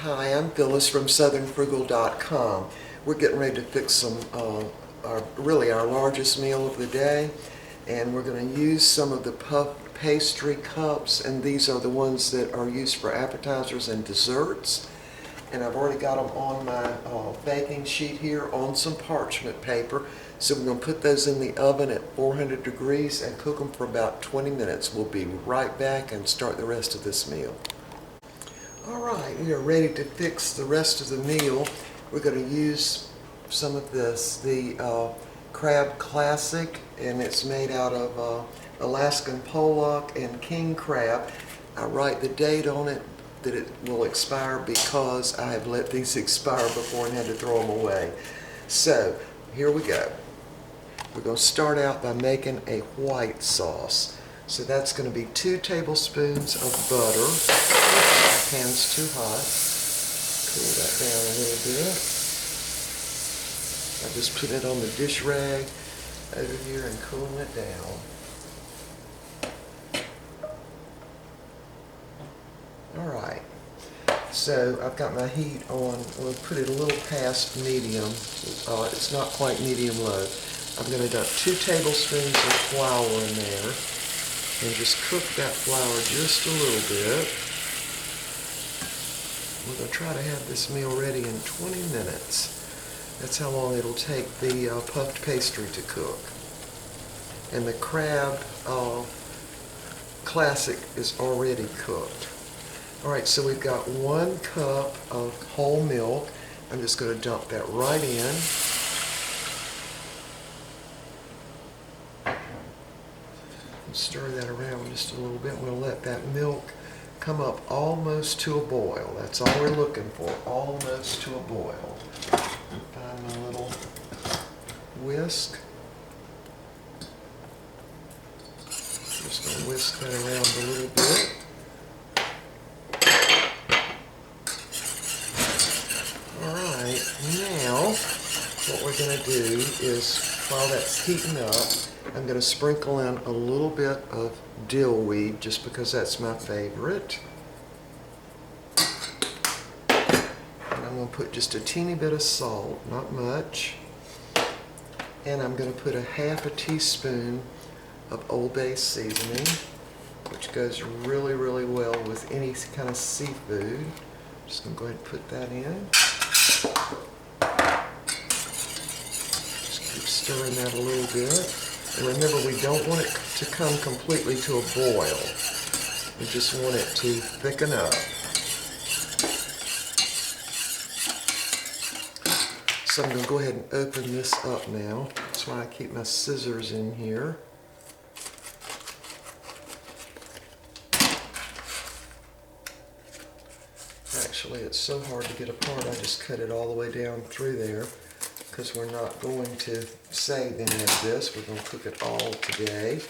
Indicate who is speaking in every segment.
Speaker 1: Hi, I'm Phyllis from southernfrugal.com. We're getting ready to fix some, our largest meal of the day, and we're going to use some of the puffed pastry cups, and these are the ones that are used for appetizers and desserts. And I've already got them on my baking sheet here on some parchment paper. So we're going to put those in the oven at 400 degrees and cook them for about 20 minutes. We'll be right back and start the rest of this meal. Alright, we are ready to fix the rest of the meal. We're going to use some of this, the Crab Classic, and it's made out of Alaskan pollock and king crab. I write the date on it that it will expire because I have let these expire before and had to throw them away. So, here we go. We're going to start out by making a white sauce. So that's going to be 2 tablespoons of butter. Pan's too hot. Cool that down a little bit. I just put it on the dish rag over here and cooling it down. Alright, so I've got my heat on. We'll put it a little past medium. It's not quite medium low. I'm going to dump 2 tablespoons of flour in there and just cook that flour just a little bit. We're going to try to have this meal ready in 20 minutes. That's how long it'll take the puffed pastry to cook. And the Crab Classic is already cooked. Alright, so we've got 1 cup of whole milk. I'm just going to dump that right in. And stir that around just a little bit. We'll let that milk come up almost to a boil. That's all we're looking for, almost to a boil. And find my little whisk. Just going to whisk that around a little bit. Alright, now what we're going to do is, while that's heating up, I'm going to sprinkle in a little bit of dill weed, just because that's my favorite. And I'm going to put just a teeny bit of salt, not much. And I'm going to put a ½ teaspoon of Old Bay seasoning, which goes really, really well with any kind of seafood. Just going to go ahead and put that in. Just keep stirring that a little bit. And remember, we don't want it to come completely to a boil. We just want it to thicken up. So I'm going to go ahead and open this up now. That's why I keep my scissors in here. Actually, it's so hard to get apart, I just cut it all the way down through there, because we're not going to save any of this. We're going to cook it all today.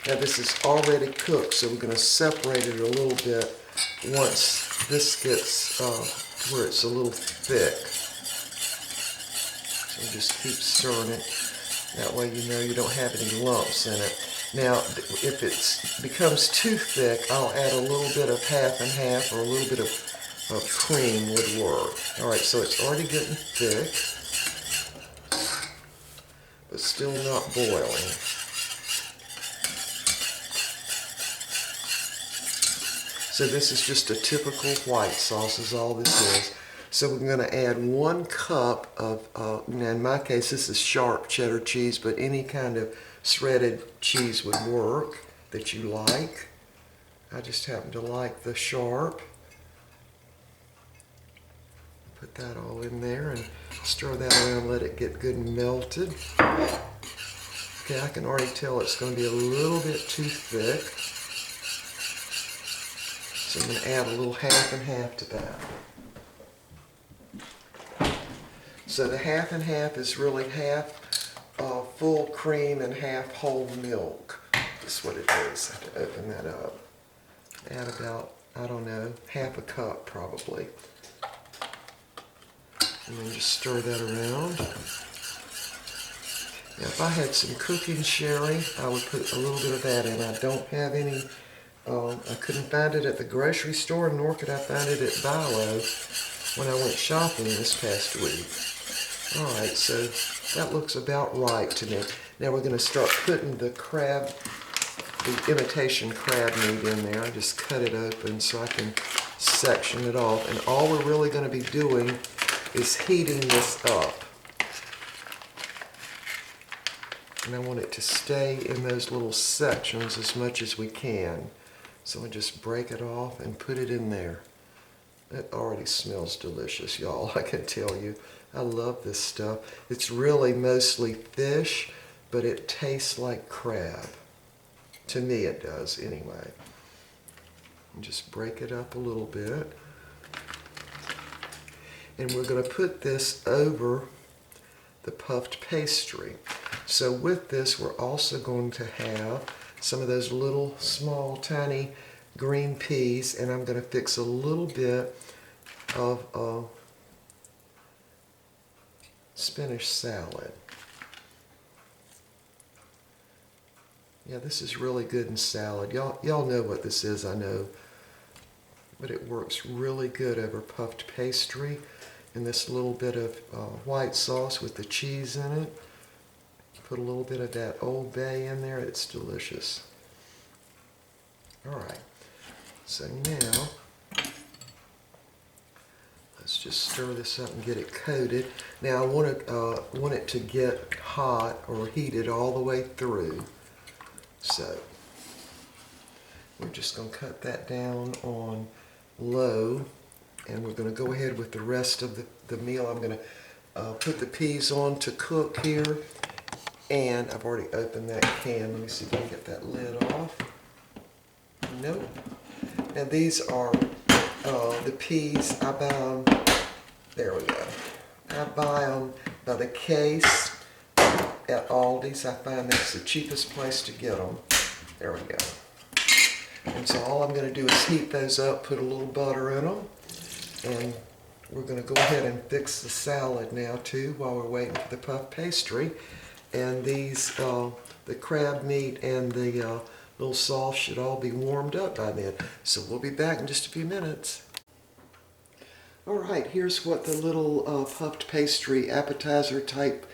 Speaker 1: Now this is already cooked, so we're going to separate it a little bit once this gets to where it's a little thick. So just keep stirring it. That way you know you don't have any lumps in it. Now if it becomes too thick, I'll add a little bit of half and half, or a little bit of cream would work. Alright, so it's already getting thick, but still not boiling. So this is just a typical white sauce is all this is. So we're going to add 1 cup of, now in my case this is sharp cheddar cheese, but any kind of shredded cheese would work that you like. I just happen to like the sharp. Put that all in there and stir that around, let it get good and melted. Okay, I can already tell it's going to be a little bit too thick. So I'm going to add a little half and half to that. So the half and half is really half full cream and half whole milk. That's what it is. I have to open that up. Add about, I don't know, ½ a cup probably. And then just stir that around. Now if I had some cooking sherry, I would put a little bit of that in. I don't have any I couldn't find it at the grocery store, nor could I find it at Bilo. when I went shopping this past week. All right, so that looks about right to me. Now we're going to start putting the imitation crab meat in there. I just cut it open so I can section it off. And all we're really going to be doing is heating this up. And I want it to stay in those little sections as much as we can. So I just break it off and put it in there. It already smells delicious, y'all, I can tell you. I love this stuff. It's really mostly fish, but it tastes like crab. To me it does, anyway. And just break it up a little bit. And we're going to put this over the puffed pastry. So with this, we're also going to have some of those little, small, tiny green peas, and I'm going to fix a little bit of spinach salad. Yeah, this is really good in salad. Y'all know what this is, I know. But it works really good over puffed pastry. And this little bit of white sauce with the cheese in it. Put a little bit of that Old Bay in there. It's delicious. All right. So now, let's just stir this up and get it coated. Now I want it to get hot or heated all the way through. So we're just going to cut that down on low, and we're going to go ahead with the rest of the meal. I'm going to put the peas on to cook here, and I've already opened that can. Let me see if I can get that lid off. Nope. Now these are the peas. I buy them, there we go. I buy them by the case at Aldi's. I find that's the cheapest place to get them. There we go. And so all I'm going to do is heat those up, put a little butter in them, and we're going to go ahead and fix the salad now too while we're waiting for the puff pastry. And these, the crab meat and the little sauce should all be warmed up by then. So we'll be back in just a few minutes. All right, here's what the little puffed pastry appetizer type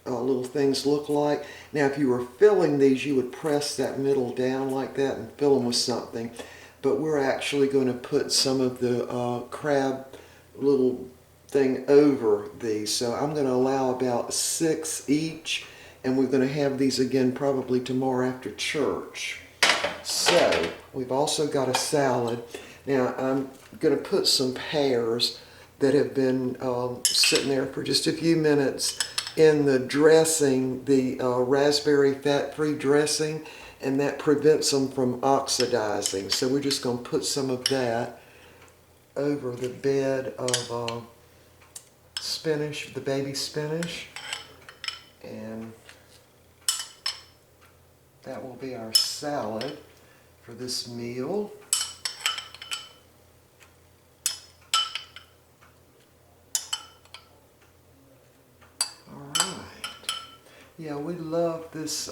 Speaker 1: little things look like. Now if you were filling these, you would press that middle down like that and fill them with something. But we're actually going to put some of the crab little thing over these. So I'm going to allow about 6 each, and we're going to have these again probably tomorrow after church. So we've also got a salad. Now I'm going to put some pears that have been sitting there for just a few minutes in the dressing, the raspberry fat-free dressing, and that prevents them from oxidizing. So we're just going to put some of that over the bed of spinach, the baby spinach, and that will be our salad for this meal. Yeah, we love this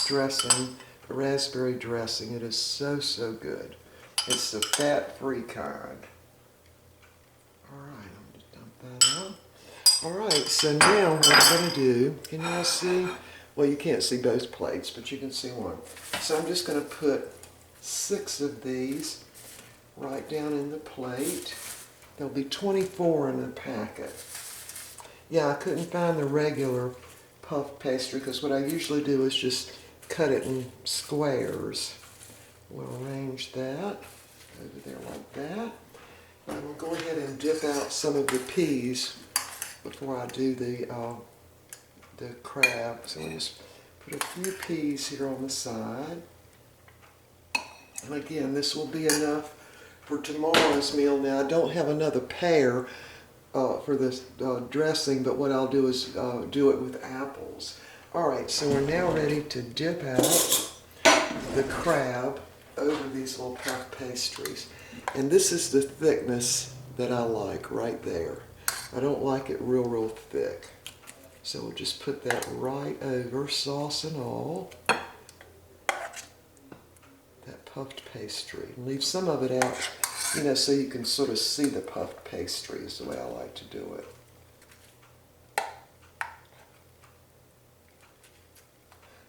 Speaker 1: dressing, the raspberry dressing. It is so, so good. It's the fat-free kind. All right, I'm going to dump that out. All right, so now what I'm going to do, can you all see? Well, you can't see both plates, but you can see one. So I'm just going to put 6 of these right down in the plate. There'll be 24 in the packet. Yeah, I couldn't find the regular puff pastry because what I usually do is just cut it in squares. We'll arrange that over there like that. And we'll go ahead and dip out some of the peas before I do the crab. So we'll just put a few peas here on the side. And again, this will be enough for tomorrow's meal. Now I don't have another pear for this dressing, but what I'll do is do it with apples. Alright, so we're now ready to dip out the crab over these little puff pastries. And this is the thickness that I like right there. I don't like it real thick. So we'll just put that right over, sauce and all, that puffed pastry. And leave some of it out You know, so you can sort of see the puff pastry is the way I like to do it.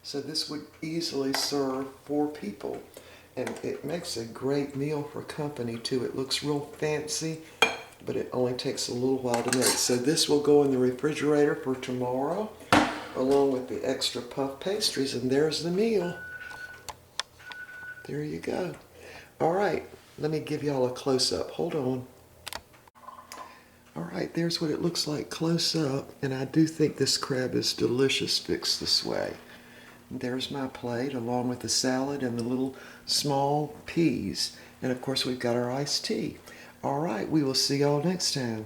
Speaker 1: So this would easily serve 4 people. And it makes a great meal for company too. It looks real fancy, but it only takes a little while to make. So this will go in the refrigerator for tomorrow, along with the extra puff pastries, and there's the meal. There you go. All right, let me give y'all a close-up. Hold on. All right, there's what it looks like close up, and I do think this crab is delicious fixed this way. There's my plate along with the salad and the little small peas. And of course we've got our iced tea. All right, we will see y'all next time.